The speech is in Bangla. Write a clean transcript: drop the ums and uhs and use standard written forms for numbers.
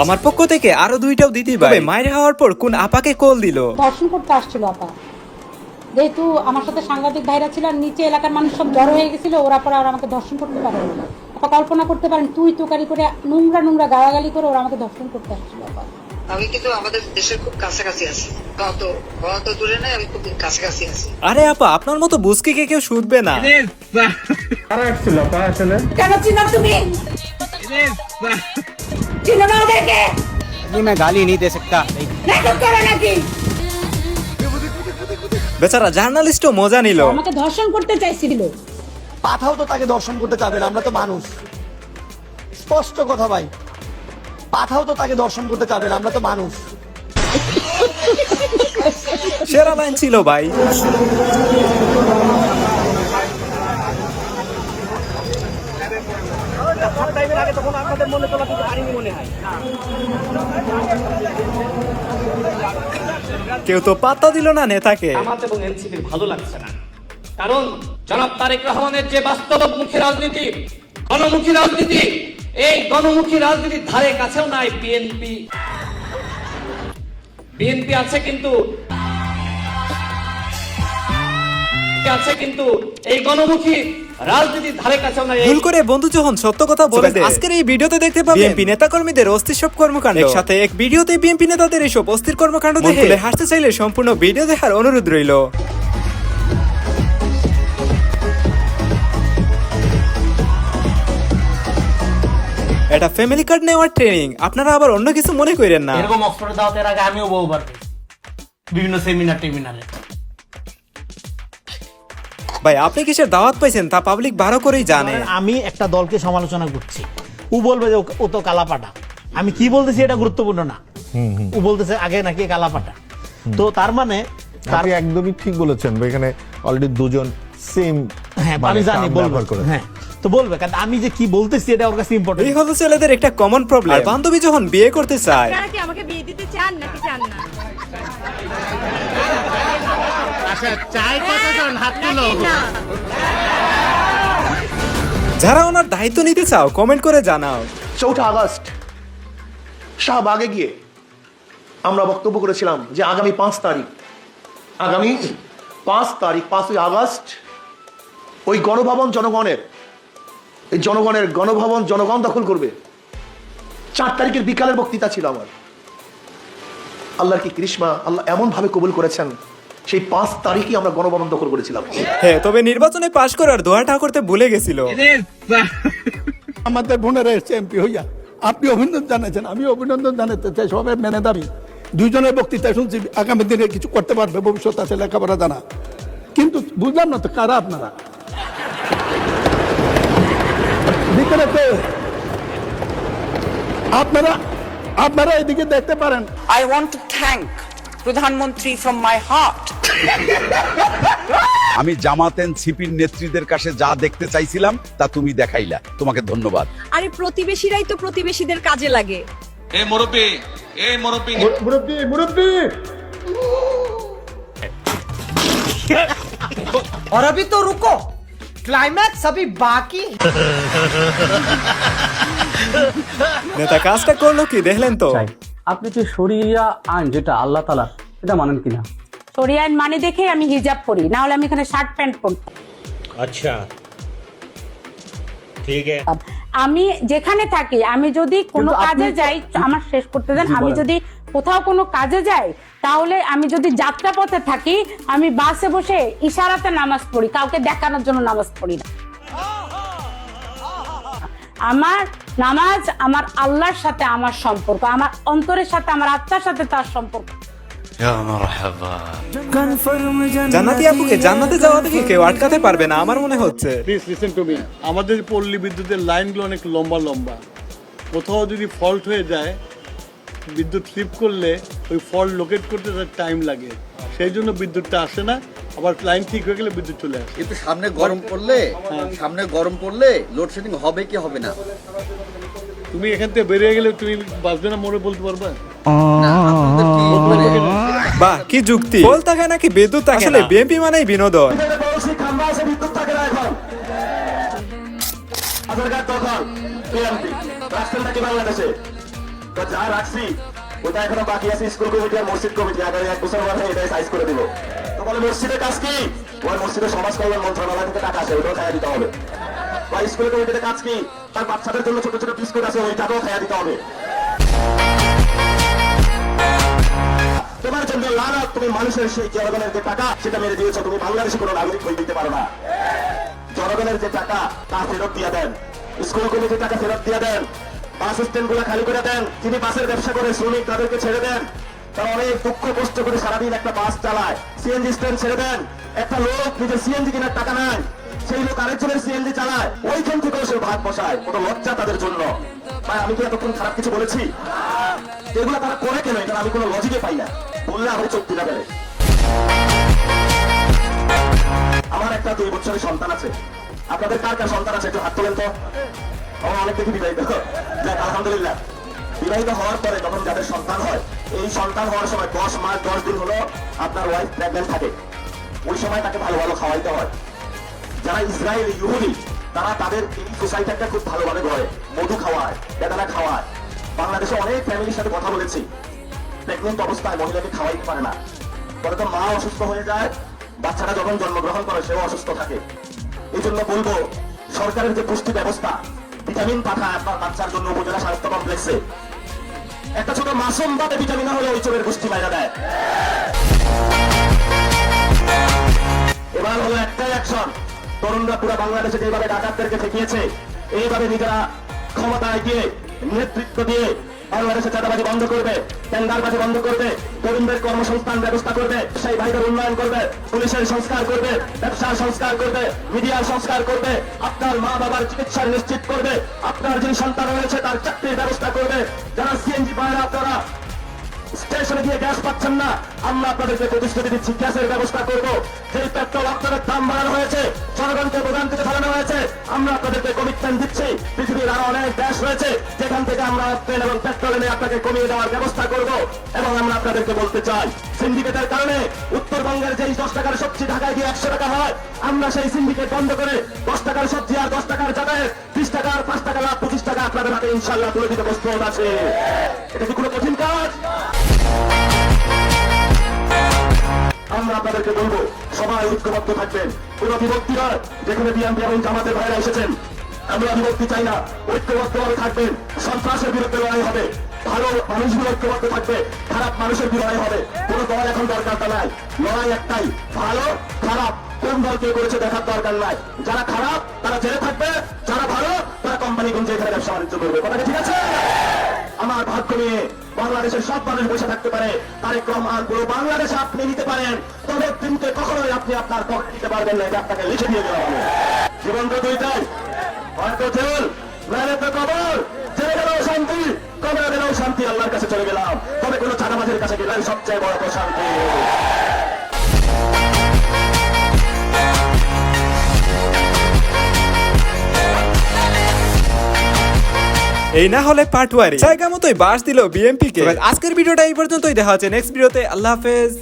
আমার পক্ষ থেকে আরো দুইটাও দিদি ভাই মায়ের হওয়ার পর কোন আপাকে কল দিল। দর্শন করতে আসছিল আপা, যেহেতু আমার সাথে সাংবাদিক ভাইরা ছিল, নিচে এলাকার মানুষ সব জড়ো হয়ে গেছিল, ওরা পরে আর আমাকে দর্শন করতে পারেনি। আপা কল্পনা করতে পারেন, তুই তুকারি করে নোংরা নোংরা গালাগালি করে ওরা আমাকে দর্শন করতে আসছিল। আপা আমি কিন্তু আমাদের দেশের খুব কাছাকাছি আছি, অত দূরে নাই, আমি খুব কাছাকাছি আছি। আরে আপা, আপনার মতো বুঝকে কে কেউ শুধবে না। কেন চিনো তুমি? চিনো না ওদেরকে? मैं गाली नहीं दे सकता। নাটক করো নাকি? বেচারা জার্নালিস্টও মজা নিল। আমাকে ধর্ষণ করতে চাইছিল। পাঠাও তো তাকে দর্শন করতে চাবে না, আমরা তো মানুষ। স্পষ্ট কথা ভাই, পাঠাও তো তাকে দর্শন করতে চাবে না, আমরা তো মানুষ। সেরা লাইন ছিল ভাই। কেউ তো পাত্তা দিল না নেতাকে। জামাত এবং এনসিপির ভালো লাগছে না, কারণ জনাব তারেক রহমানের যে বাস্তবমুখী রাজনীতি, গণমুখী রাজনীতি, এই গণমুখী রাজনীতির ধারে কাছেও নাই বিএনপি। বিএনপি আছে কিন্তু এই গণমুখী রাজনীতির ধারে কাছেও নাই। ভুল করে বন্ধু যখন সত্য কথা বলে দেয়। আজকের এই ভিডিওতে দেখতে পাবেন বিএনপি নেতাকর্মীদের অস্থির সব কর্মকাণ্ড। একসাথে এক ভিডিওতে বিএনপি নেতাদের এইসব অস্থির কর্মকাণ্ড দেখে হাসতে চাইলে সম্পূর্ণ ভিডিও দেখার অনুরোধ রইল। এটা ফ্যামিলি কার্ড নেওয়ার ট্রেনিং, আপনারা আবার অন্য কিছু মনে করেন না। এরকম অক্সফোর্ডে দাওয়াতের আগে আমিও বহুবার বিভিন্ন সেমিনার টেমিনারে। ভাই আপনি কিসের দাওয়াত পাইছেন তা পাবলিক বারো করেই জানে। আমি একটা দলকে সমালোচনা করছি, ও বলবে যে ও তো কালাপাটা। আমি কি বলতেছি এটা গুরুত্বপূর্ণ না। ও বলতেছে আগে নাকি কালাপাটা, তো তার মানে আপনি একদমই ঠিক বলেছেন। এখানে অলরেডি দুজন সেম। হ্যাঁ আমি জানি বলবো, হ্যাঁ তো বলবে, কারণ আমি যে কি বলতেছি এটা ওর কাছে ইম্পর্টেন্ট। এই হলো ছেলেদের একটা কমন প্রবলেম। বান্ধবী যখন বিয়ে করতে চায়, আপনারা কি আমাকে বিয়ে দিতে চান নাকি চান না? আচ্ছা চাই কতজন হাত তুলো। যারা ওনার দায়িত্ব নিতে চাও কমেন্ট করে জানাও। 4 আগস্ট শাহবাগে গিয়ে আমরা বক্তব্য করেছিলাম যে আগামী 5 তারিখ 5ই আগস্ট ওই গণভবন জনগণ দখল করবে। 4 তারিখের বিকালের বক্তৃতা ছিল আমার। আল্লাহর কি কৃষ্ণা, আল্লাহ এমন ভাবে কবুল করেছেন, সেই 5 তারিখই আমরা গণভবন দখল করেছিলাম। হ্যাঁ, তবে নির্বাচনে পাশ করার দোয়াটা করতে ভুলে গেছিল। আমাদের বোনেরা এসছে এমপি হইয়া, আপনি অভিনন্দন জানাচ্ছেন, আমি অভিনন্দন জানাতে চাই। সবাই মেনে দাবি, দুইজনের বক্তৃতা শুনছি, আগামী দিনে কিছু করতে পারবে, ভবিষ্যৎ আছে, লেখাপড়া জানা। কিন্তু বুঝলাম না তো কারা আপনারা। আপনারা এদিকে দেখতে পারেন। I want to thank প্রধানমন্ত্রী from my heart. আমি জামাত এনসিপির নেত্রীদের কাছে যা দেখতে চাইছিলাম তা তুমি দেখাইলা, তোমাকে ধন্যবাদ। আরে প্রতিবেশীরাই তো প্রতিবেশীদের কাজে লাগে। মুরব্বী और अभी तो रुको, क्लाइमैक्स अभी बाकी। নেতা কাজটা করলো কি দেখলেন তো? আপনি যে শরিয়া আইন যেটা আল্লাহ তাআলা, এটা মানেন কিনা? শরিয়া আইন মানে দেখে আমি হিজাব পরি, না হলে আমি এখানে শার্ট প্যান্ট পরতাম। আচ্ছা ঠিক আছে। আমি যেখানে থাকি, আমি যদি কোনো কাজে যাই, আমার শেষ করতে দেন, আমি যদি কোথাও কোনো কাজে যাই, তাহলে আমি যদি যাত্রাপথে থাকি, আমি বাসে বসে ইশারাতে নামাজ পড়ি, কাউকে দেখানোর জন্য নামাজ পড়ি না। আমার নামাজ আমার আল্লাহর সাথে আমার সম্পর্ক, আমার অন্তরের সাথে, আমার আত্মার সাথে তার সম্পর্ক। জান্নাতি আপুকে জান্নাতে যাওয়া থেকে কেউ আটকাতে পারবে না আমার মনে হচ্ছে। Please listen to me. আমাদের পল্লী বিদ্যুতের লাইনগুলো অনেক লম্বা। কোথাও যদি ফল্ট হয়ে যায়, বিদ্যুৎ স্লিপ করলে ওই ফল্ট লোকেট করতে তার টাইম লাগে, সেই জন্য বিদ্যুৎটা আসে না। আবার লাইন ঠিক হয়ে গেলে বিদ্যুৎ চলে আসে। কিন্তু সামনে গরম পড়লে লোডশেডিং হবে কি হবে না? তুমি এখান থেকে বেরিয়ে গেলে তুমি বাঁচবে না মরে বলতে পারবে? বাহ কি যুক্তি। ফল থাকে নাকি বিদ্যুৎ থাকে? আসলে বিএনপি মানেই বিনোদন। হাজারঘাট দখল বিএনপি, রাষ্ট্রটা কি বাংলাদেশে? তো যা রাখছি ওটা এখনো বাকি আছে স্কুল কমিটি আর মসজিদ কমিটি, আগামী 1 বছর মধ্যে এটাই সাইজ করে দিব। তো বলে মসজিদের কাজ কি? ওই মসজিদের সমাজ কল্যাণ মন্ত্রণালয় থেকে টাকা আছে, ওটাও খাইয়া দিতে হবে। বা স্কুল কমিটিতে কাজ কি? তার বাচ্চাদের জন্য ছোট ছোট বিস্কুট আছে, ওই টাকাও খাইয়া দিতে হবে। তোমার জন্য লানত, তুমি মানুষের সেই জনগণের যে টাকা সেটা মেরে দিয়েছ, তুমি বাংলাদেশে কোনো নাগরিক হয়ে দিতে পারো না। জনগণের যে টাকা তা ফেরত দিয়ে দেন, স্কুল কমিটির টাকা ফেরত দিয়ে দেন, বাস স্ট্যান্ড গুলো খালি করে দেন, যিনি বাসের ব্যবসা করে শ্রমিক তাদেরকে ছেড়ে দেন, তারা অনেক দুঃখ কষ্ট করে সারাদিন একটা বাস চালায়, সিএনজি স্ট্যান্ড ছেড়ে দেন। একটা লোক নিজের সিএনজি কেনার টাকা নাই, সেই লোক আরেকজনের সিএনজি চালায়, ওইখান থেকেও সে ভাগ বসায়, কত লজ্জা তাদের জন্য। ভাই আমি কি এতক্ষণ খারাপ কিছু বলেছি? এগুলো তারা করে কেন? এটা আমি কোনো লজিকে পাই না, বললে আমার চোখ দিতে পারে। আমার একটা 2 বছরের সন্তান আছে, আপনাদের কার কার সন্তান আছে একটু হাত তোলেন তো। আমার অনেক দেখি বিবাহিত, যাক আলহামদুলিল্লাহ। বিবাহিত হওয়ার পরে যখন যাদের সন্তান হয়, এই সন্তান হওয়ার সময় 10 মাস 10 দিন হলো আপনার ওয়াইফ প্রেগন্যান্ট থাকে, ওই সময় তাকে ভালো ভালো খাওয়াইতে হয়। যারা ইসরায়েল ইহুদি তারা তাদের এই সোসাইটিটা খুব ভালোভাবে গড়ে, মধু খাওয়ায়, বেদানা খাওয়ায়। বাংলাদেশে অনেক ফ্যামিলির সাথে কথা বলেছি, প্রেগনেন্ট অবস্থায় মহিলাকে খাওয়াইতে পারে না, পরে তো মা অসুস্থ হয়ে যায়, বাচ্চাটা যখন জন্মগ্রহণ করে সেও অসুস্থ থাকে। এই জন্য বলবো সরকারের যে পুষ্টি ব্যবস্থা, ভিটামিন পাঠায় আপনার বাচ্চার জন্য উপজেলা স্বাস্থ্য কমপ্লেক্সে, একটা ছোট মাসুম বাদে ভিটামিন হলে ওই চোখের পুষ্টি বাইরে দেয়। এবার হলো একটাই অ্যাকশন, তরুণরা পুরো বাংলাদেশে যেভাবে ডাকাতদেরকে ঠেকিয়েছে, এইভাবে নিজেরা ক্ষমতায় গিয়ে নেতৃত্ব দিয়ে বাংলাদেশে চাঁদাবাজি বন্ধ করবে, টেন্ডারবাজি বন্ধ করবে, তরুণদের কর্মসংস্থান ব্যবস্থা করবে, সেই ভাইদের উন্নয়ন করবে, পুলিশের সংস্কার করবে, ব্যবসার সংস্কার করবে, মিডিয়ার সংস্কার করবে, আপনার মা বাবার চিকিৎসা নিশ্চিত করবে, আপনার যিনি সন্তান রয়েছে তার চাকরির ব্যবস্থা করবে। যারা সিএনজি পায় আপনারা স্টেশনে গিয়ে গ্যাস পাচ্ছেন না, আমরা আপনাদেরকে প্রতিশ্রুতি দিচ্ছি গ্যাসের ব্যবস্থা করব। যেই পেট্রোল আপনাদের দাম বাড়ানো হয়েছে, জনগণকে প্রধান থেকে ফেলানো হয়েছে, আমরা আপনাদেরকে কমিটমেন্ট দিচ্ছি পৃথিবীর আরো অনেক দেশ রয়েছে যেখান থেকে আমরা তেল এবং পেট্রোল এনে আপনাকে কমিয়ে দেওয়ার ব্যবস্থা করব। এবং আমরা আপনাদেরকে বলতে চাই, সিন্ডিকেটের কারণে উত্তরবঙ্গের যেই 10 টাকার সবজি ঢাকায় গিয়ে 100 টাকা হয়, আমরা সেই সিন্ডিকেট বন্ধ করে 10 টাকার সবজি আর 10 টাকার যাতায়াত 30 টাকা আর 5 টাকা লাভ 25 টাকা আপনাদের হাতে ইনশাল্লাহ তুলে দিতে প্রস্তুত আছে। এটা কি কোনো কঠিন কাজ? আমরা আপনাদেরকে বলবো সবাই ঐক্যবদ্ধ থাকবেন, কোন বিভক্তি নয়। যেখানে বিএনপি এবং জামাতের ভাইরা এসেছেন, আমরা বিভক্তি চাই না, ঐক্যবদ্ধভাবে থাকবেন। সন্ত্রাসের বিরুদ্ধে লড়াই হবে, ভালো মানুষগুলো ঐক্যবদ্ধ থাকবে, খারাপ মানুষের লড়াই হবে। কোন দল এখন দরকারটা নাই, লড়াই একটাই, ভালো খারাপ কোন দল কে করেছে দেখার দরকার নাই। যারা খারাপ তারা জেলে থাকবে, যারা ভালো তারা কোম্পানিগঞ্জে এখানে ব্যবসা বাণিজ্য করবে। কথাটা ঠিক আছে? আমার ভাগ্য নিয়ে বাংলাদেশের সব মানুষ বসে থাকতে পারে, তারেক রহমান পুরো বাংলাদেশে আপনি নিতে পারেন, তবে কিন্তু কখনোই আপনি আপনার পকেট নিতে পারবেন না, এটা আপনাকে লিখে দিয়ে দেওয়া হবে। জীবন তো দুইটাই, হয়তো জেল নাহলে তো কবর। জেলে গেলেও শান্তি, কবরে গেলেও শান্তি, আল্লাহর কাছে চলে গেলাম, তবে কোনো চাঁদাবাজের কাছে গেলে সবচেয়ে বড় প্রশান্তি। এই না হলে পার্ট 1 জায়গা মতোই বাস দিল বিএনপি কে। আজকের ভিডিওটা এই পর্যন্তই, দেখা হচ্ছে নেক্সট ভিডিওতে। আল্লাহ হাফেজ।